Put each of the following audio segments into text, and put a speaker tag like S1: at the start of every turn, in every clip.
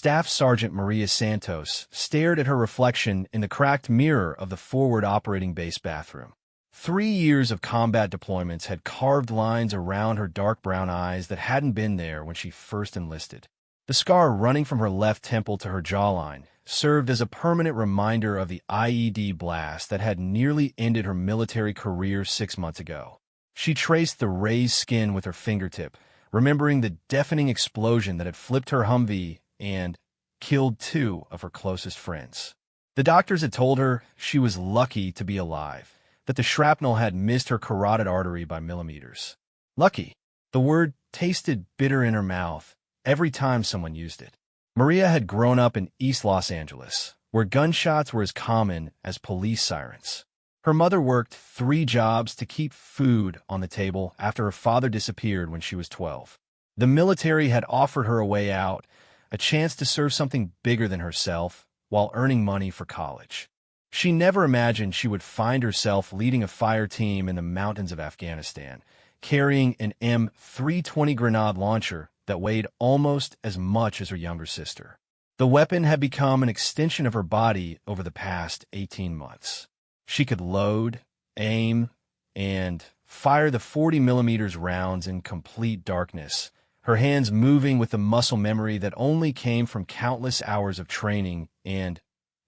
S1: Staff Sergeant Maria Santos stared at her reflection in the cracked mirror of the forward operating base bathroom. 3 years of combat deployments had carved lines around her dark brown eyes that hadn't been there when she first enlisted. The scar running from her left temple to her jawline served as a permanent reminder of the IED blast that had nearly ended her military career 6 months ago. She traced the raised skin with her fingertip, remembering the deafening explosion that had flipped her Humvee and killed 2 of her closest friends. The doctors had told her she was lucky to be alive, that the shrapnel had missed her carotid artery by millimeters. Lucky. The word tasted bitter in her mouth every time someone used it. Maria had grown up in East Los Angeles, where gunshots were as common as police sirens. Her mother worked 3 jobs to keep food on the table after her father disappeared when she was 12. The military had offered her a way out, a chance to serve something bigger than herself while earning money for college. She never imagined she would find herself leading a fire team in the mountains of Afghanistan, carrying an M320 grenade launcher that weighed almost as much as her younger sister. The weapon had become an extension of her body over the past 18 months. She could load, aim, and fire the 40mm rounds in complete darkness, her hands moving with the muscle memory that only came from countless hours of training and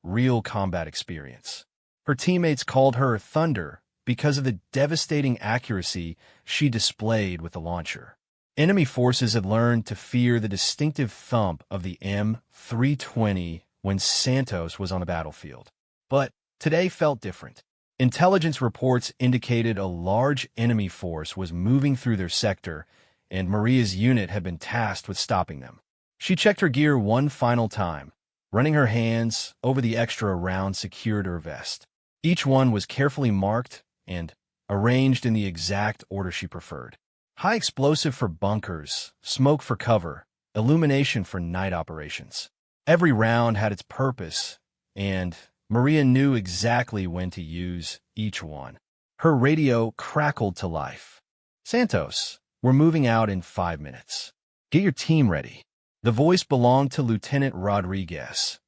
S1: real combat experience. Her teammates called her Thunder because of the devastating accuracy she displayed with the launcher. Enemy forces had learned to fear the distinctive thump of the M320 when Santos was on the battlefield. But today felt different. Intelligence reports indicated a large enemy force was moving through their sector, and Maria's unit had been tasked with stopping them. She checked her gear one final time, running her hands over the extra rounds secured to her vest. Each one was carefully marked and arranged in the exact order she preferred. High explosive for bunkers, smoke for cover, illumination for night operations. Every round had its purpose, and Maria knew exactly when to use each one. Her radio crackled to life. "Santos, we're moving out in 5 minutes. Get your team ready." The voice belonged to Lieutenant Rodriguez,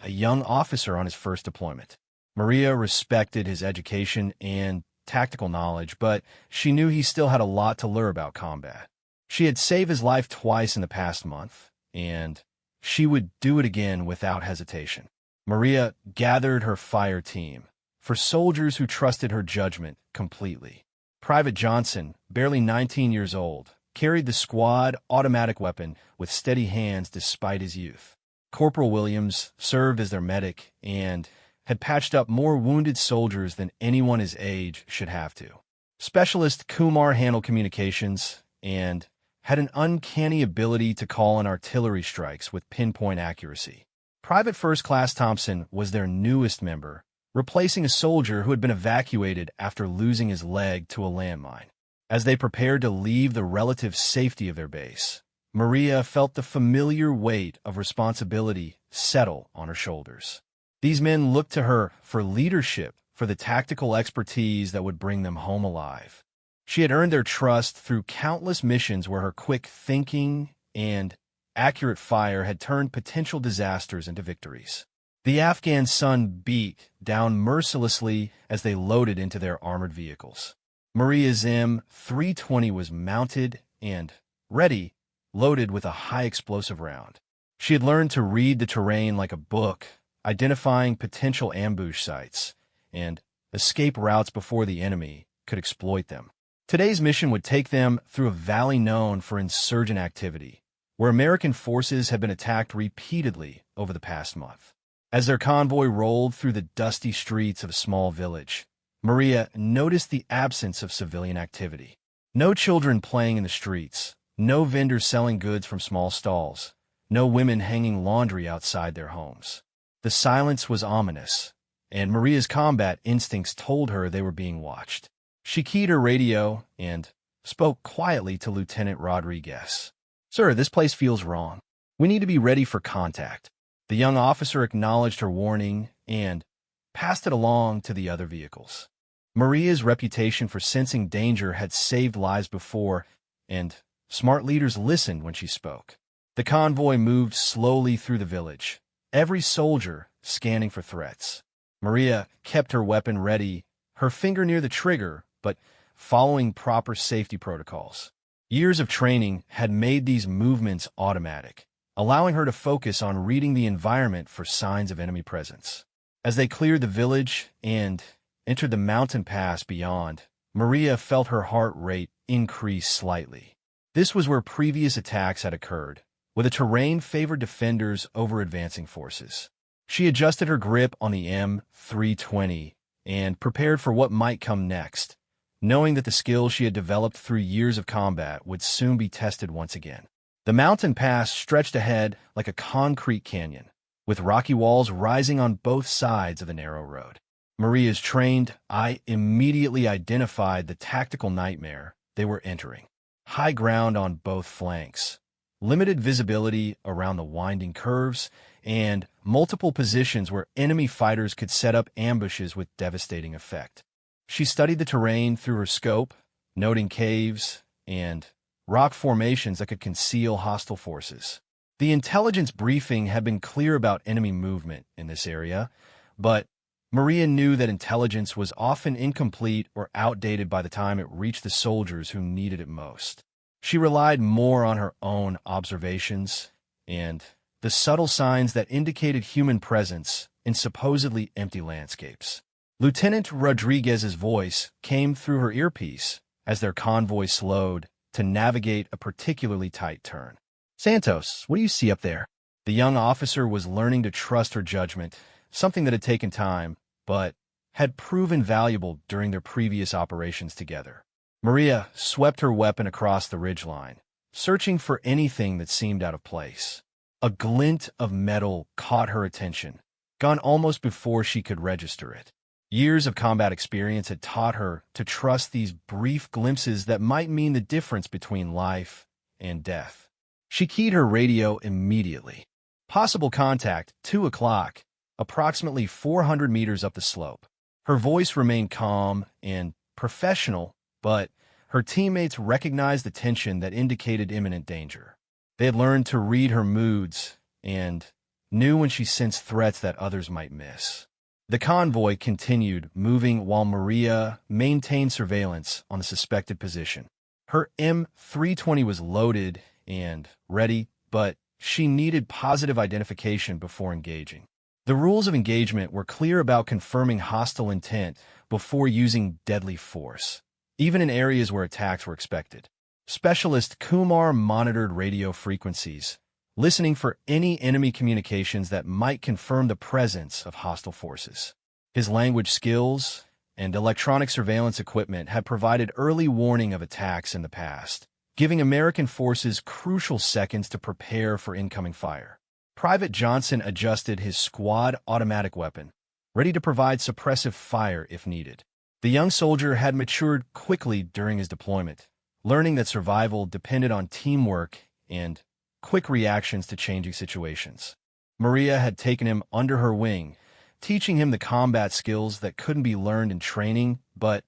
S1: a young officer on his first deployment. Maria respected his education and tactical knowledge, but she knew he still had a lot to learn about combat. She had saved his life twice in the past month, and she would do it again without hesitation. Maria gathered her fire team for soldiers who trusted her judgment completely. Private Johnson, barely 19 years old, carried the squad automatic weapon with steady hands despite his youth. Corporal Williams served as their medic and had patched up more wounded soldiers than anyone his age should have to. Specialist Kumar handled communications and had an uncanny ability to call in artillery strikes with pinpoint accuracy. Private First Class Thompson was their newest member, replacing a soldier who had been evacuated after losing his leg to a landmine. As they prepared to leave the relative safety of their base, Maria felt the familiar weight of responsibility settle on her shoulders. These men looked to her for leadership, for the tactical expertise that would bring them home alive. She had earned their trust through countless missions where her quick thinking and accurate fire had turned potential disasters into victories. The Afghan sun beat down mercilessly as they loaded into their armored vehicles. Maria's M320 was mounted and ready, loaded with a high explosive round. She had learned to read the terrain like a book, identifying potential ambush sites and escape routes before the enemy could exploit them. Today's mission would take them through a valley known for insurgent activity, where American forces had been attacked repeatedly over the past month. As their convoy rolled through the dusty streets of a small village, Maria noticed the absence of civilian activity. No children playing in the streets, no vendors selling goods from small stalls, no women hanging laundry outside their homes. The silence was ominous, and Maria's combat instincts told her they were being watched. She keyed her radio and spoke quietly to Lieutenant Rodriguez. "Sir, this place feels wrong. We need to be ready for contact." The young officer acknowledged her warning and passed it along to the other vehicles. Maria's reputation for sensing danger had saved lives before, and smart leaders listened when she spoke. The convoy moved slowly through the village, every soldier scanning for threats. Maria kept her weapon ready, her finger near the trigger, but following proper safety protocols. Years of training had made these movements automatic, allowing her to focus on reading the environment for signs of enemy presence. As they cleared the village and entered the mountain pass beyond, Maria felt her heart rate increase slightly. This was where previous attacks had occurred, where the terrain favored defenders over advancing forces. She adjusted her grip on the M320 and prepared for what might come next, knowing that the skills she had developed through years of combat would soon be tested once again. The mountain pass stretched ahead like a concrete canyon, with rocky walls rising on both sides of the narrow road. Maria's trained eye immediately identified the tactical nightmare they were entering. High ground on both flanks, limited visibility around the winding curves, and multiple positions where enemy fighters could set up ambushes with devastating effect. She studied the terrain through her scope, noting caves and rock formations that could conceal hostile forces. The intelligence briefing had been clear about enemy movement in this area, but Maria knew that intelligence was often incomplete or outdated by the time it reached the soldiers who needed it most. She relied more on her own observations and the subtle signs that indicated human presence in supposedly empty landscapes. Lieutenant Rodriguez's voice came through her earpiece as their convoy slowed to navigate a particularly tight turn. "Santos, what do you see up there?" The young officer was learning to trust her judgment, something that had taken time, but had proven valuable during their previous operations together. Maria swept her weapon across the ridgeline, searching for anything that seemed out of place. A glint of metal caught her attention, gone almost before she could register it. Years of combat experience had taught her to trust these brief glimpses that might mean the difference between life and death. She keyed her radio immediately. Possible contact, 2 o'clock, approximately 400 meters up the slope. Her voice remained calm and professional, but her teammates recognized the tension that indicated imminent danger. They had learned to read her moods and knew when she sensed threats that others might miss. The convoy continued moving while Maria maintained surveillance on the suspected position. Her M320 was loaded and ready, but she needed positive identification before engaging. The rules of engagement were clear about confirming hostile intent before using deadly force, even in areas where attacks were expected. Specialist Kumar monitored radio frequencies, listening for any enemy communications that might confirm the presence of hostile forces. His language skills and electronic surveillance equipment had provided early warning of attacks in the past, giving American forces crucial seconds to prepare for incoming fire. Private Johnson adjusted his squad automatic weapon, ready to provide suppressive fire if needed. The young soldier had matured quickly during his deployment, learning that survival depended on teamwork and quick reactions to changing situations. Maria had taken him under her wing, teaching him the combat skills that couldn't be learned in training, but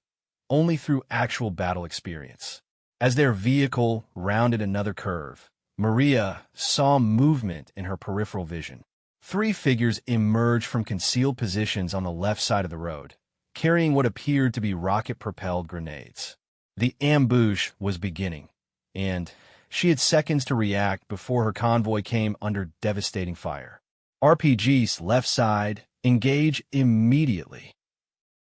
S1: only through actual battle experience. As their vehicle rounded another curve, Maria saw movement in her peripheral vision. 3 figures emerged from concealed positions on the left side of the road, carrying what appeared to be rocket-propelled grenades. The ambush was beginning, and she had seconds to react before her convoy came under devastating fire. RPGs left side, engage immediately.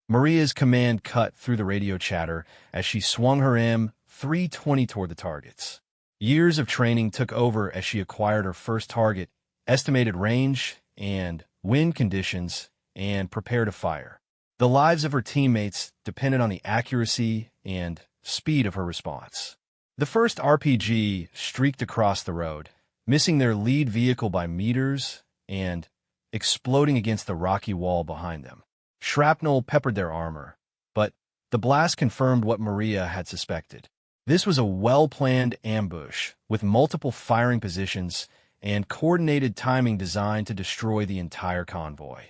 S1: Maria's command cut through the radio chatter as she swung her M320 toward the targets. Years of training took over as she acquired her first target, estimated range and wind conditions, and prepared to fire. The lives of her teammates depended on the accuracy and speed of her response. The first RPG streaked across the road, missing their lead vehicle by meters and exploding against the rocky wall behind them. Shrapnel peppered their armor, but the blast confirmed what Maria had suspected. This was a well-planned ambush with multiple firing positions and coordinated timing designed to destroy the entire convoy.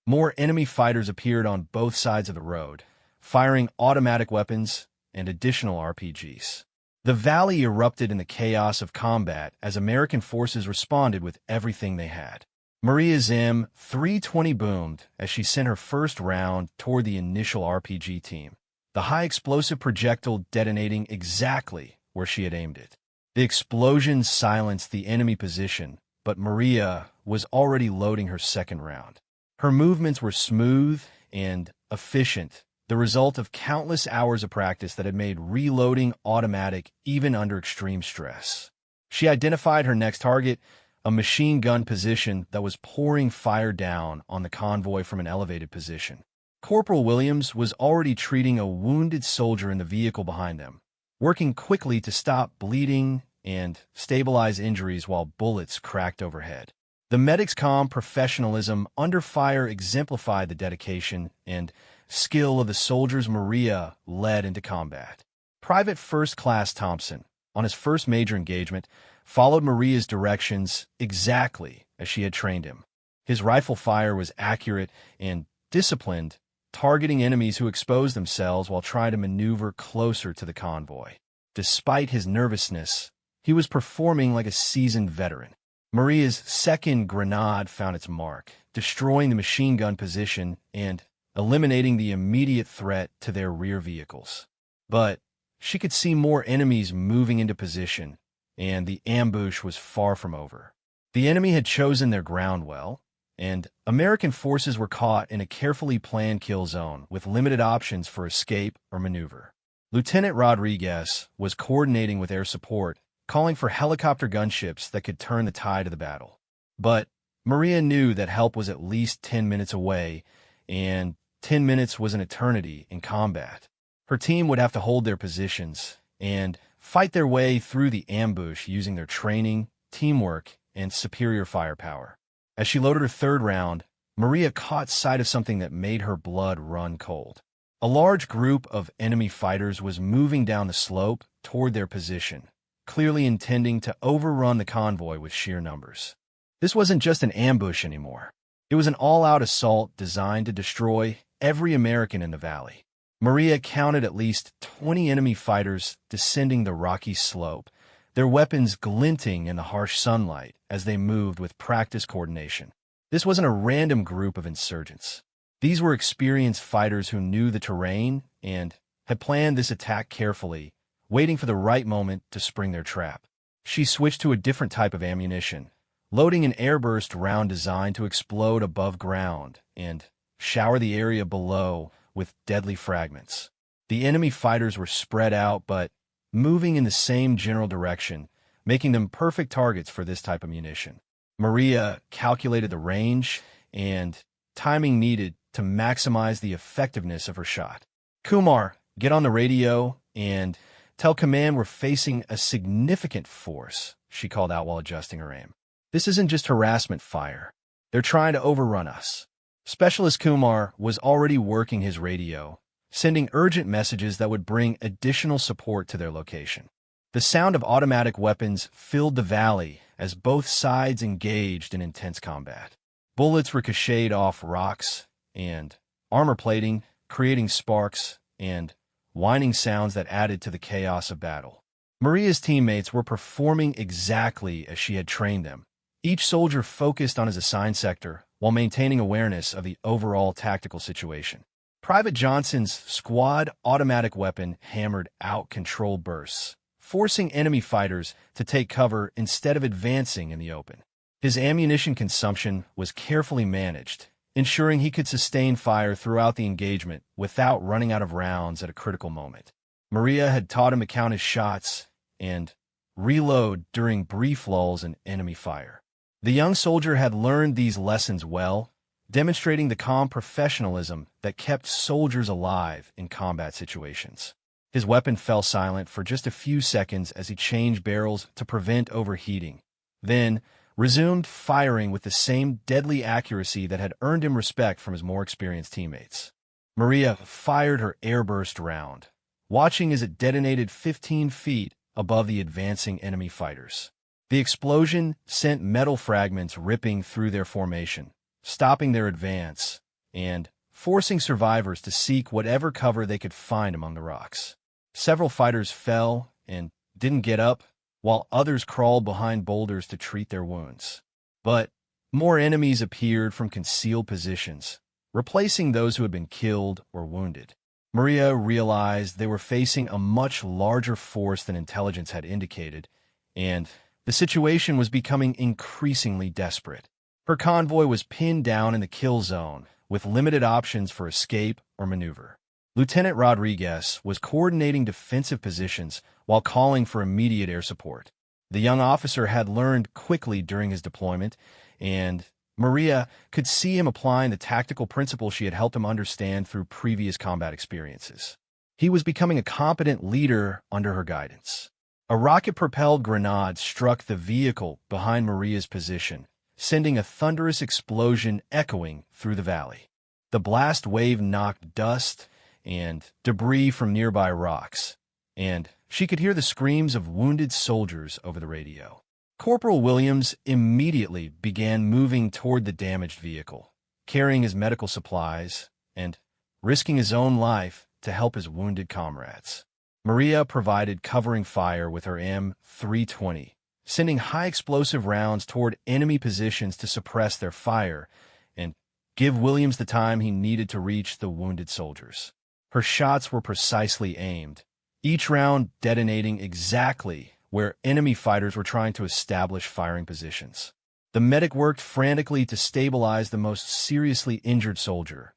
S1: More enemy fighters appeared on both sides of the road, firing automatic weapons and additional RPGs. The valley erupted in the chaos of combat as American forces responded with everything they had. Maria's M320 boomed as she sent her first round toward the initial RPG team, the high-explosive projectile detonating exactly where she had aimed it. The explosion silenced the enemy position, but Maria was already loading her second round. Her movements were smooth and efficient, the result of countless hours of practice that had made reloading automatic even under extreme stress. She identified her next target, a machine gun position that was pouring fire down on the convoy from an elevated position. Corporal Williams was already treating a wounded soldier in the vehicle behind them, working quickly to stop bleeding and stabilize injuries while bullets cracked overhead. The medic's calm professionalism under fire exemplified the dedication and skill of the soldiers Maria led into combat. Private First Class Thompson, on his first major engagement, followed Maria's directions exactly as she had trained him. His rifle fire was accurate and disciplined, targeting enemies who exposed themselves while trying to maneuver closer to the convoy. Despite his nervousness, he was performing like a seasoned veteran. Maria's second grenade found its mark, destroying the machine gun position and eliminating the immediate threat to their rear vehicles. But she could see more enemies moving into position, and the ambush was far from over. The enemy had chosen their ground well, and American forces were caught in a carefully planned kill zone with limited options for escape or maneuver. Lieutenant Rodriguez was coordinating with air support, calling for helicopter gunships that could turn the tide of the battle. But Maria knew that help was at least 10 minutes away, and 10 minutes was an eternity in combat. Her team would have to hold their positions and fight their way through the ambush using their training, teamwork, and superior firepower. As she loaded her third round, Maria caught sight of something that made her blood run cold. A large group of enemy fighters was moving down the slope toward their position, clearly intending to overrun the convoy with sheer numbers. This wasn't just an ambush anymore. It was an all-out assault designed to destroy every American in the valley. Maria counted at least 20 enemy fighters descending the rocky slope, their weapons glinting in the harsh sunlight as they moved with practiced coordination. This wasn't a random group of insurgents. These were experienced fighters who knew the terrain and had planned this attack carefully, waiting for the right moment to spring their trap. She switched to a different type of ammunition, loading an airburst round designed to explode above ground and shower the area below with deadly fragments. The enemy fighters were spread out but moving in the same general direction, making them perfect targets for this type of munition. Maria calculated the range and timing needed to maximize the effectiveness of her shot. "Kumar, get on the radio and tell command we're facing a significant force," she called out while adjusting her aim. "This isn't just harassment fire. They're trying to overrun us." Specialist Kumar was already working his radio, sending urgent messages that would bring additional support to their location. The sound of automatic weapons filled the valley as both sides engaged in intense combat. Bullets ricocheted off rocks and armor plating, creating sparks and whining sounds that added to the chaos of battle. Maria's teammates were performing exactly as she had trained them, each soldier focused on his assigned sector while maintaining awareness of the overall tactical situation. Private Johnson's squad automatic weapon hammered out controlled bursts, forcing enemy fighters to take cover instead of advancing in the open. His ammunition consumption was carefully managed, ensuring he could sustain fire throughout the engagement without running out of rounds at a critical moment. Maria had taught him to count his shots and reload during brief lulls in enemy fire. The young soldier had learned these lessons well, demonstrating the calm professionalism that kept soldiers alive in combat situations. His weapon fell silent for just a few seconds as he changed barrels to prevent overheating, then resumed firing with the same deadly accuracy that had earned him respect from his more experienced teammates. Maria fired her airburst round, watching as it detonated 15 feet above the advancing enemy fighters. The explosion sent metal fragments ripping through their formation, stopping their advance and forcing survivors to seek whatever cover they could find among the rocks. Several fighters fell, and didn't get up, while others crawled behind boulders to treat their wounds. But more enemies appeared from concealed positions, replacing those who had been killed or wounded. Maria realized they were facing a much larger force than intelligence had indicated, and the situation was becoming increasingly desperate. Her convoy was pinned down in the kill zone, with limited options for escape or maneuver. Lieutenant Rodriguez was coordinating defensive positions while calling for immediate air support. The young officer had learned quickly during his deployment, and Maria could see him applying the tactical principles she had helped him understand through previous combat experiences. He was becoming a competent leader under her guidance. A rocket-propelled grenade struck the vehicle behind Maria's position, sending a thunderous explosion echoing through the valley. The blast wave knocked dust and debris from nearby rocks, and she could hear the screams of wounded soldiers over the radio. Corporal Williams immediately began moving toward the damaged vehicle, carrying his medical supplies and risking his own life to help his wounded comrades. Maria provided covering fire with her M320, sending high-explosive rounds toward enemy positions to suppress their fire and give Williams the time he needed to reach the wounded soldiers. Her shots were precisely aimed, each round detonating exactly where enemy fighters were trying to establish firing positions. The medic worked frantically to stabilize the most seriously injured soldier,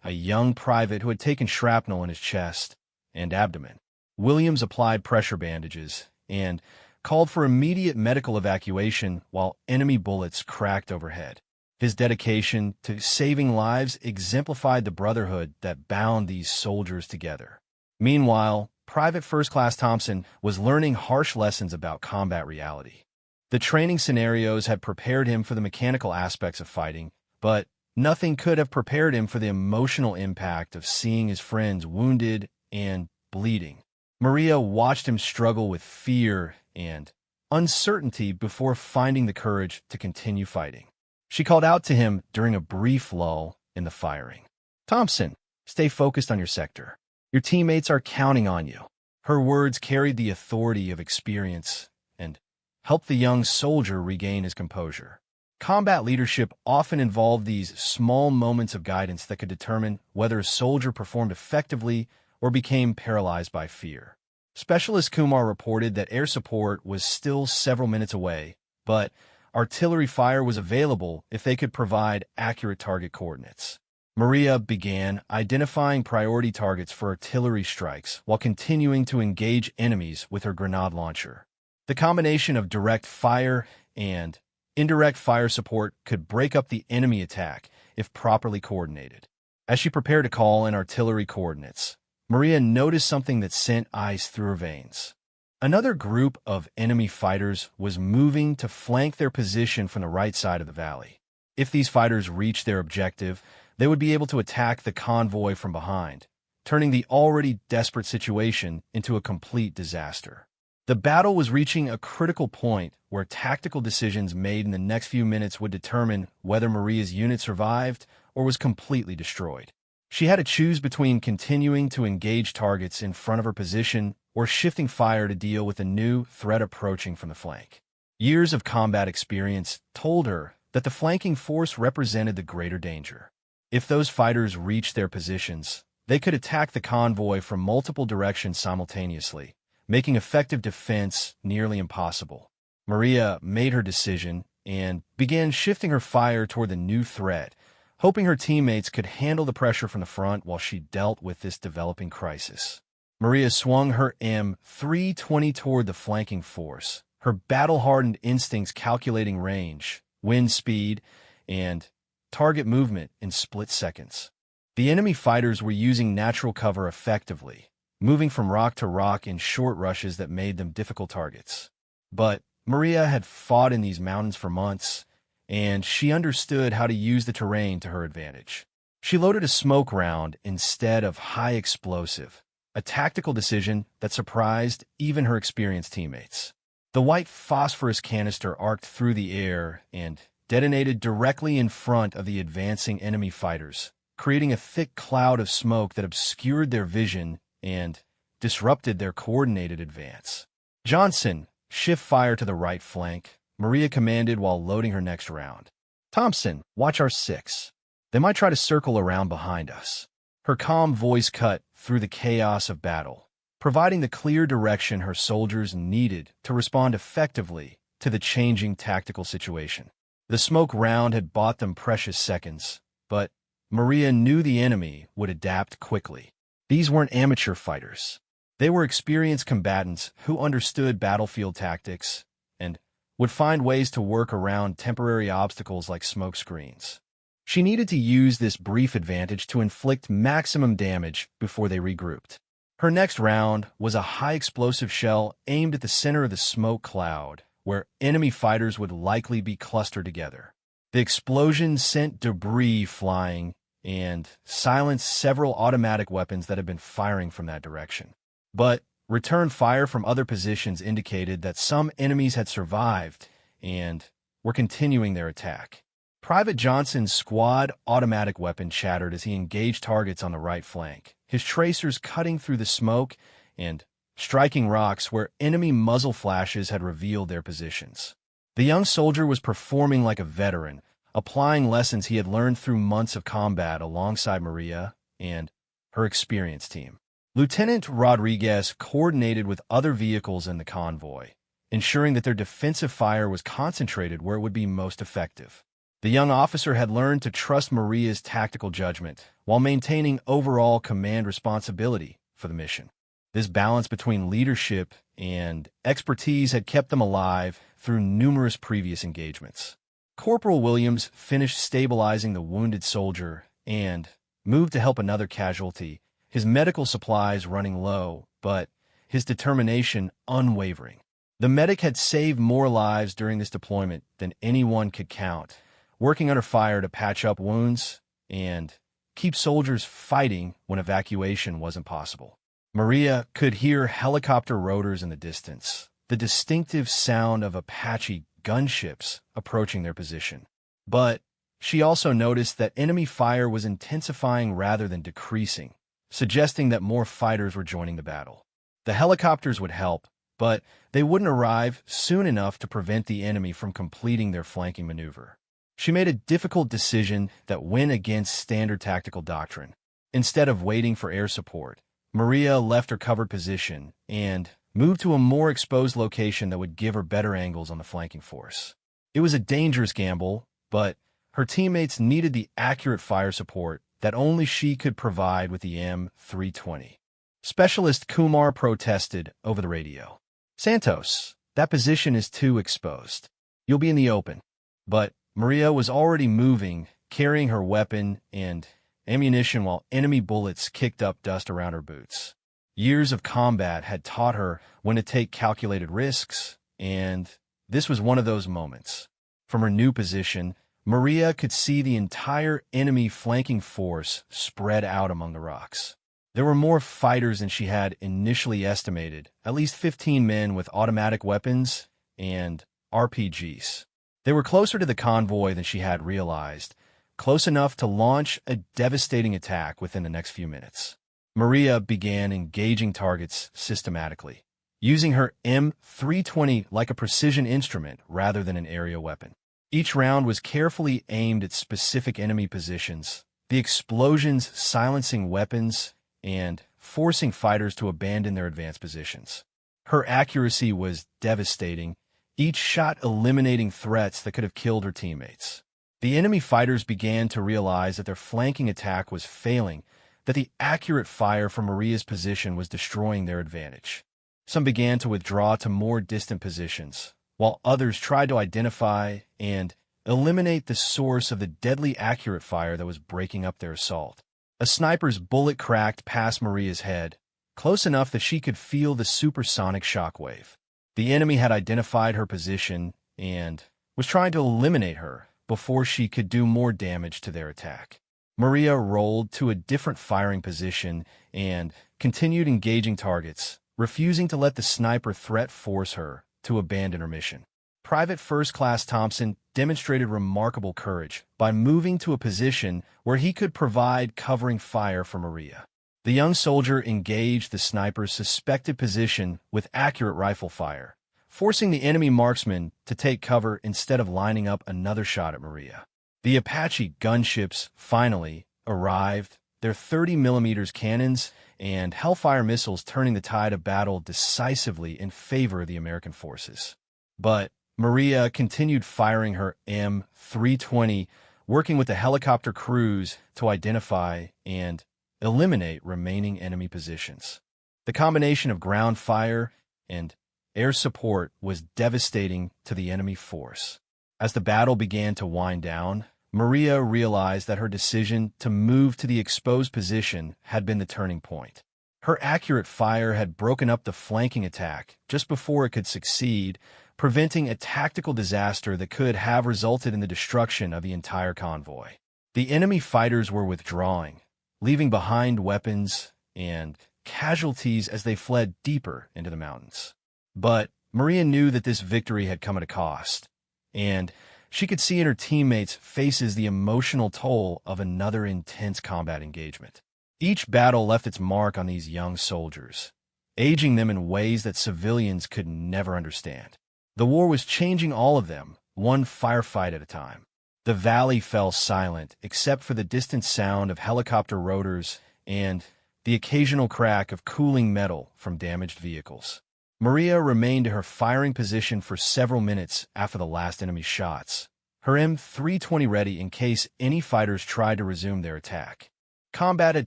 S1: a young private who had taken shrapnel in his chest and abdomen. Williams applied pressure bandages and called for immediate medical evacuation while enemy bullets cracked overhead. His dedication to saving lives exemplified the brotherhood that bound these soldiers together. Meanwhile, Private First Class Thompson was learning harsh lessons about combat reality. The training scenarios had prepared him for the mechanical aspects of fighting, but nothing could have prepared him for the emotional impact of seeing his friends wounded and bleeding. Maria watched him struggle with fear and uncertainty before finding the courage to continue fighting. She called out to him during a brief lull in the firing. "Thompson, stay focused on your sector. Your teammates are counting on you." Her words carried the authority of experience and helped the young soldier regain his composure. Combat leadership often involved these small moments of guidance that could determine whether a soldier performed effectively or became paralyzed by fear. Specialist Kumar reported that air support was still several minutes away, but artillery fire was available if they could provide accurate target coordinates. Maria began identifying priority targets for artillery strikes while continuing to engage enemies with her grenade launcher. The combination of direct fire and indirect fire support could break up the enemy attack if properly coordinated. As she prepared to call in artillery coordinates, Maria noticed something that sent ice through her veins. Another group of enemy fighters was moving to flank their position from the right side of the valley. If these fighters reached their objective, they would be able to attack the convoy from behind, turning the already desperate situation into a complete disaster. The battle was reaching a critical point where tactical decisions made in the next few minutes would determine whether Maria's unit survived or was completely destroyed. She had to choose between continuing to engage targets in front of her position or shifting fire to deal with a new threat approaching from the flank. Years of combat experience told her that the flanking force represented the greater danger. If those fighters reached their positions, they could attack the convoy from multiple directions simultaneously, making effective defense nearly impossible. Maria made her decision and began shifting her fire toward the new threat, hoping her teammates could handle the pressure from the front while she dealt with this developing crisis. Maria swung her M320 toward the flanking force, her battle-hardened instincts calculating range, wind speed, and target movement in split seconds. The enemy fighters were using natural cover effectively, moving from rock to rock in short rushes that made them difficult targets. But Maria had fought in these mountains for months, and she understood how to use the terrain to her advantage. She loaded a smoke round instead of high explosive, a tactical decision that surprised even her experienced teammates. The white phosphorus canister arced through the air and detonated directly in front of the advancing enemy fighters, creating a thick cloud of smoke that obscured their vision and disrupted their coordinated advance. Johnson, shift fire to the right flank, Maria commanded while loading her next round. Thompson, watch our 6. They might try to circle around behind us. Her calm voice cut through the chaos of battle, providing the clear direction her soldiers needed to respond effectively to the changing tactical situation. The smoke round had bought them precious seconds, but Maria knew the enemy would adapt quickly. These weren't amateur fighters. They were experienced combatants who understood battlefield tactics and would find ways to work around temporary obstacles like smoke screens. She needed to use this brief advantage to inflict maximum damage before they regrouped. Her next round was a high-explosive shell aimed at the center of the smoke cloud, where enemy fighters would likely be clustered together. The explosion sent debris flying and silenced several automatic weapons that had been firing from that direction. But return fire from other positions indicated that some enemies had survived and were continuing their attack. Private Johnson's squad automatic weapon chattered as he engaged targets on the right flank, his tracers cutting through the smoke and striking rocks where enemy muzzle flashes had revealed their positions. The young soldier was performing like a veteran, applying lessons he had learned through months of combat alongside Maria and her experienced team. Lieutenant Rodriguez coordinated with other vehicles in the convoy, ensuring that their defensive fire was concentrated where it would be most effective. The young officer had learned to trust Maria's tactical judgment while maintaining overall command responsibility for the mission. This balance between leadership and expertise had kept them alive through numerous previous engagements. Corporal Williams finished stabilizing the wounded soldier and moved to help another casualty, his medical supplies running low, but his determination unwavering. The medic had saved more lives during this deployment than anyone could count, working under fire to patch up wounds and keep soldiers fighting when evacuation wasn't possible. Maria could hear helicopter rotors in the distance, the distinctive sound of Apache gunships approaching their position. But she also noticed that enemy fire was intensifying rather than decreasing, suggesting that more fighters were joining the battle. The helicopters would help, but they wouldn't arrive soon enough to prevent the enemy from completing their flanking maneuver. She made a difficult decision that went against standard tactical doctrine. Instead of waiting for air support, Maria left her covered position and moved to a more exposed location that would give her better angles on the flanking force. It was a dangerous gamble, but her teammates needed the accurate fire support that only she could provide with the M320. Specialist Kumar protested over the radio. "Santos, that position is too exposed. You'll be in the open." But Maria was already moving, carrying her weapon and ammunition while enemy bullets kicked up dust around her boots. Years of combat had taught her when to take calculated risks, and this was one of those moments. From her new position, Maria could see the entire enemy flanking force spread out among the rocks. There were more fighters than she had initially estimated, at least 15 men with automatic weapons and RPGs. They were closer to the convoy than she had realized, close enough to launch a devastating attack within the next few minutes. Maria began engaging targets systematically, using her M320 like a precision instrument rather than an area weapon. Each round was carefully aimed at specific enemy positions, the explosions silencing weapons and forcing fighters to abandon their advanced positions. Her accuracy was devastating, each shot eliminating threats that could have killed her teammates. The enemy fighters began to realize that their flanking attack was failing, that the accurate fire from Maria's position was destroying their advantage. Some began to withdraw to more distant positions, while others tried to identify and eliminate the source of the deadly accurate fire that was breaking up their assault. A sniper's bullet cracked past Maria's head, close enough that she could feel the supersonic shockwave. The enemy had identified her position and was trying to eliminate her before she could do more damage to their attack. Maria rolled to a different firing position and continued engaging targets, refusing to let the sniper threat force her to abandon her mission. Private First Class Thompson demonstrated remarkable courage by moving to a position where he could provide covering fire for Maria. The young soldier engaged the sniper's suspected position with accurate rifle fire, forcing the enemy marksman to take cover instead of lining up another shot at Maria. The Apache gunships finally arrived, their 30mm cannons and Hellfire missiles turning the tide of battle decisively in favor of the American forces. But Maria continued firing her M320, working with the helicopter crews to identify and eliminate remaining enemy positions. The combination of ground fire and air support was devastating to the enemy force. As the battle began to wind down, Maria realized that her decision to move to the exposed position had been the turning point. Her accurate fire had broken up the flanking attack just before it could succeed, preventing a tactical disaster that could have resulted in the destruction of the entire convoy. The enemy fighters were withdrawing, leaving behind weapons and casualties as they fled deeper into the mountains. But Maria knew that this victory had come at a cost, and she could see in her teammates' faces the emotional toll of another intense combat engagement. Each battle left its mark on these young soldiers, aging them in ways that civilians could never understand. The war was changing all of them, one firefight at a time. The valley fell silent, except for the distant sound of helicopter rotors and the occasional crack of cooling metal from damaged vehicles. Maria remained in her firing position for several minutes after the last enemy's shots, her M320 ready in case any fighters tried to resume their attack. Combat had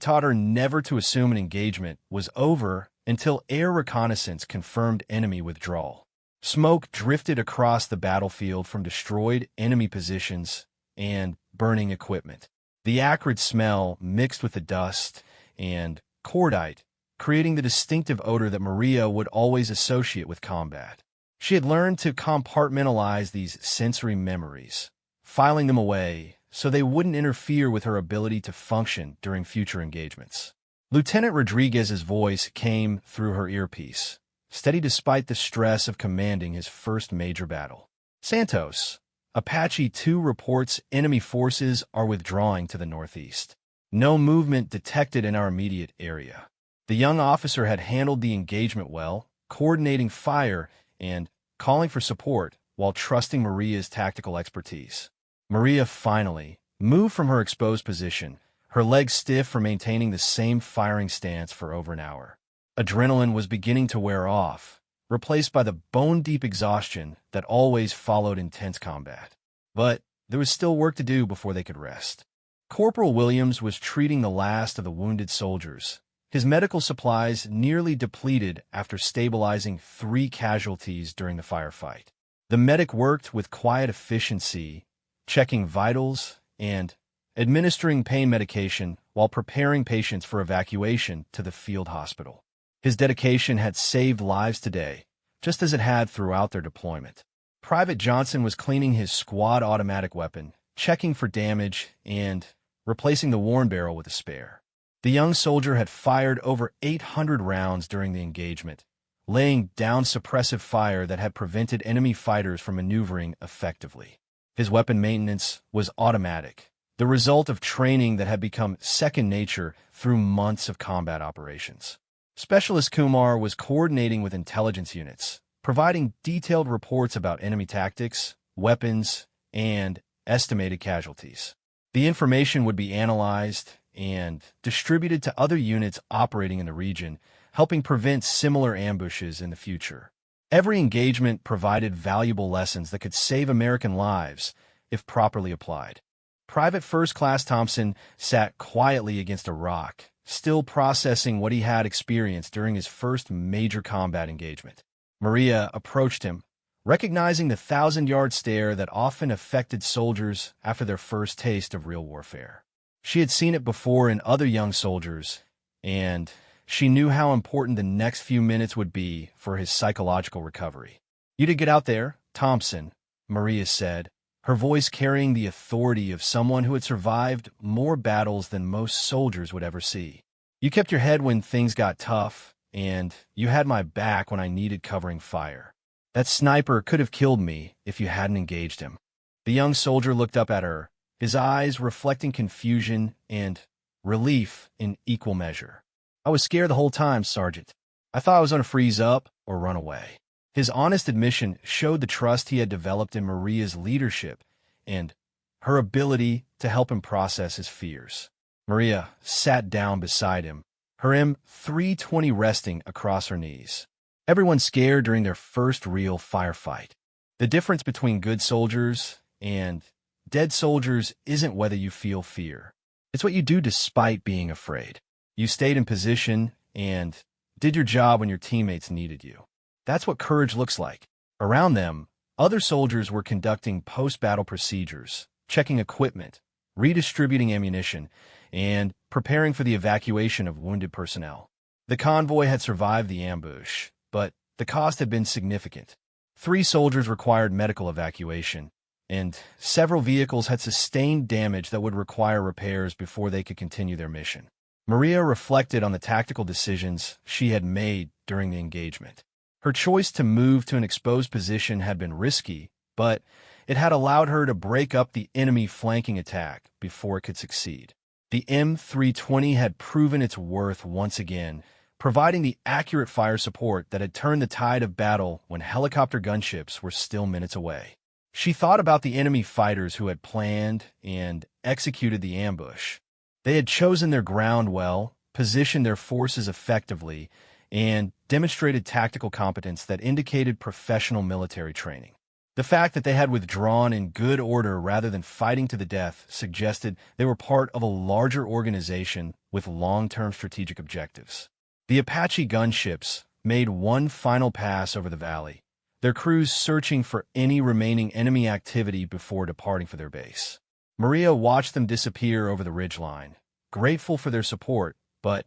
S1: taught her never to assume an engagement was over until air reconnaissance confirmed enemy withdrawal. Smoke drifted across the battlefield from destroyed enemy positions and burning equipment. The acrid smell mixed with the dust and cordite, creating the distinctive odor that Maria would always associate with combat. She had learned to compartmentalize these sensory memories, filing them away so they wouldn't interfere with her ability to function during future engagements. Lieutenant Rodriguez's voice came through her earpiece, steady despite the stress of commanding his first major battle. "Santos, Apache 2 reports enemy forces are withdrawing to the northeast. No movement detected in our immediate area." The young officer had handled the engagement well, coordinating fire and calling for support while trusting Maria's tactical expertise. Maria finally moved from her exposed position, her legs stiff from maintaining the same firing stance for over an hour. Adrenaline was beginning to wear off, replaced by the bone-deep exhaustion that always followed intense combat. But there was still work to do before they could rest. Corporal Williams was treating the last of the wounded soldiers, his medical supplies nearly depleted after stabilizing 3 casualties during the firefight. The medic worked with quiet efficiency, checking vitals and administering pain medication while preparing patients for evacuation to the field hospital. His dedication had saved lives today, just as it had throughout their deployment. Private Johnson was cleaning his squad automatic weapon, checking for damage, and replacing the worn barrel with a spare. The young soldier had fired over 800 rounds during the engagement, laying down suppressive fire that had prevented enemy fighters from maneuvering effectively. His weapon maintenance was automatic, the result of training that had become second nature through months of combat operations. Specialist Kumar was coordinating with intelligence units, providing detailed reports about enemy tactics, weapons, and estimated casualties. The information would be analyzed and distributed to other units operating in the region, helping prevent similar ambushes in the future. Every engagement provided valuable lessons that could save American lives if properly applied. Private First Class Thompson sat quietly against a rock, still processing what he had experienced during his first major combat engagement. Maria approached him, recognizing the 1,000-yard stare that often affected soldiers after their first taste of real warfare. She had seen it before in other young soldiers, and she knew how important the next few minutes would be for his psychological recovery. "You did get out there, Thompson," Maria said, her voice carrying the authority of someone who had survived more battles than most soldiers would ever see. "You kept your head when things got tough, and you had my back when I needed covering fire. That sniper could have killed me if you hadn't engaged him." The young soldier looked up at her, his eyes reflecting confusion and relief in equal measure. I was scared the whole time, Sergeant. I thought I was going to freeze up or run away. His honest admission showed the trust he had developed in Maria's leadership and her ability to help him process his fears. Maria sat down beside him, her M320 resting across her knees. Everyone's scared during their first real firefight. The difference between good soldiers and dead soldiers isn't whether you feel fear. It's what you do despite being afraid. You stayed in position and did your job when your teammates needed you. That's what courage looks like. Around them, other soldiers were conducting post-battle procedures, checking equipment, redistributing ammunition, and preparing for the evacuation of wounded personnel. The convoy had survived the ambush, but the cost had been significant. 3 soldiers required medical evacuation, and several vehicles had sustained damage that would require repairs before they could continue their mission. Maria reflected on the tactical decisions she had made during the engagement. Her choice to move to an exposed position had been risky, but it had allowed her to break up the enemy flanking attack before it could succeed. The M320 had proven its worth once again, providing the accurate fire support that had turned the tide of battle when helicopter gunships were still minutes away. She thought about the enemy fighters who had planned and executed the ambush. They had chosen their ground well, positioned their forces effectively, and demonstrated tactical competence that indicated professional military training. The fact that they had withdrawn in good order rather than fighting to the death suggested they were part of a larger organization with long-term strategic objectives. The Apache gunships made one final pass over the valley, their crews searching for any remaining enemy activity before departing for their base. Maria watched them disappear over the ridgeline, grateful for their support, but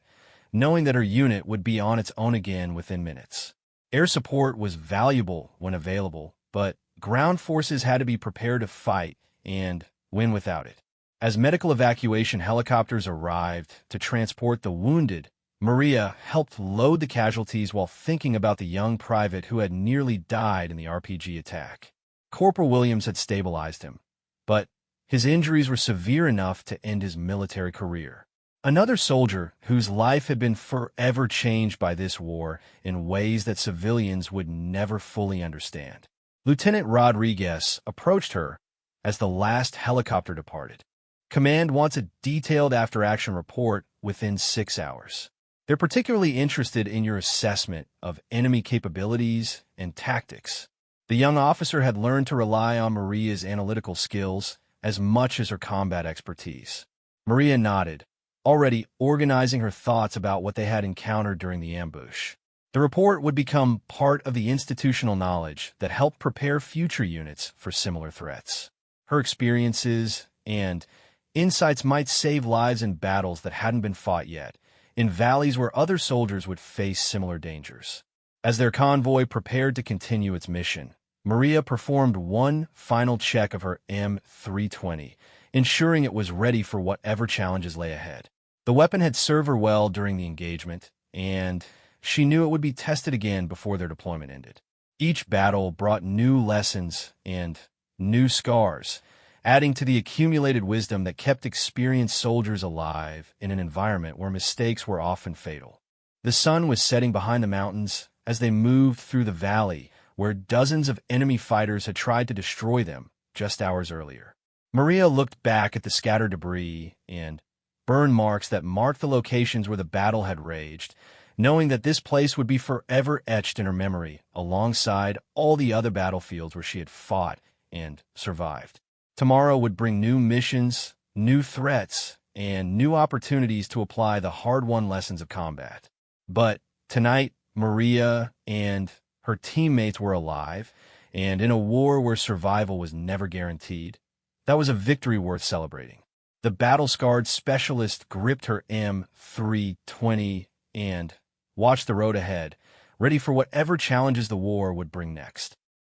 S1: knowing that her unit would be on its own again within minutes. Air support was valuable when available, but ground forces had to be prepared to fight and win without it. As medical evacuation helicopters arrived to transport the wounded, Maria helped load the casualties while thinking about the young private who had nearly died in the RPG attack. Corporal Williams had stabilized him, but his injuries were severe enough to end his military career. Another soldier whose life had been forever changed by this war in ways that civilians would never fully understand. Lieutenant Rodriguez approached her as the last helicopter departed. Command wants a detailed after-action report within 6 hours. They're particularly interested in your assessment of enemy capabilities and tactics. The young officer had learned to rely on Maria's analytical skills as much as her combat expertise. Maria nodded, already organizing her thoughts about what they had encountered during the ambush. The report would become part of the institutional knowledge that helped prepare future units for similar threats. Her experiences and insights might save lives in battles that hadn't been fought yet, in valleys where other soldiers would face similar dangers. As their convoy prepared to continue its mission, Maria performed one final check of her M320, ensuring it was ready for whatever challenges lay ahead. The weapon had served her well during the engagement, and she knew it would be tested again before their deployment ended. Each battle brought new lessons and new scars, adding to the accumulated wisdom that kept experienced soldiers alive in an environment where mistakes were often fatal. The sun was setting behind the mountains as they moved through the valley, where dozens of enemy fighters had tried to destroy them just hours earlier. Maria looked back at the scattered debris and burn marks that marked the locations where the battle had raged, knowing that this place would be forever etched in her memory alongside all the other battlefields where she had fought and survived. Tomorrow would bring new missions, new threats, and new opportunities to apply the hard-won lessons of combat. But tonight, Maria and her teammates were alive, and in a war where survival was never guaranteed, that was a victory worth celebrating. The battle-scarred specialist gripped her M320 and watched the road ahead, ready for whatever challenges the war would bring next.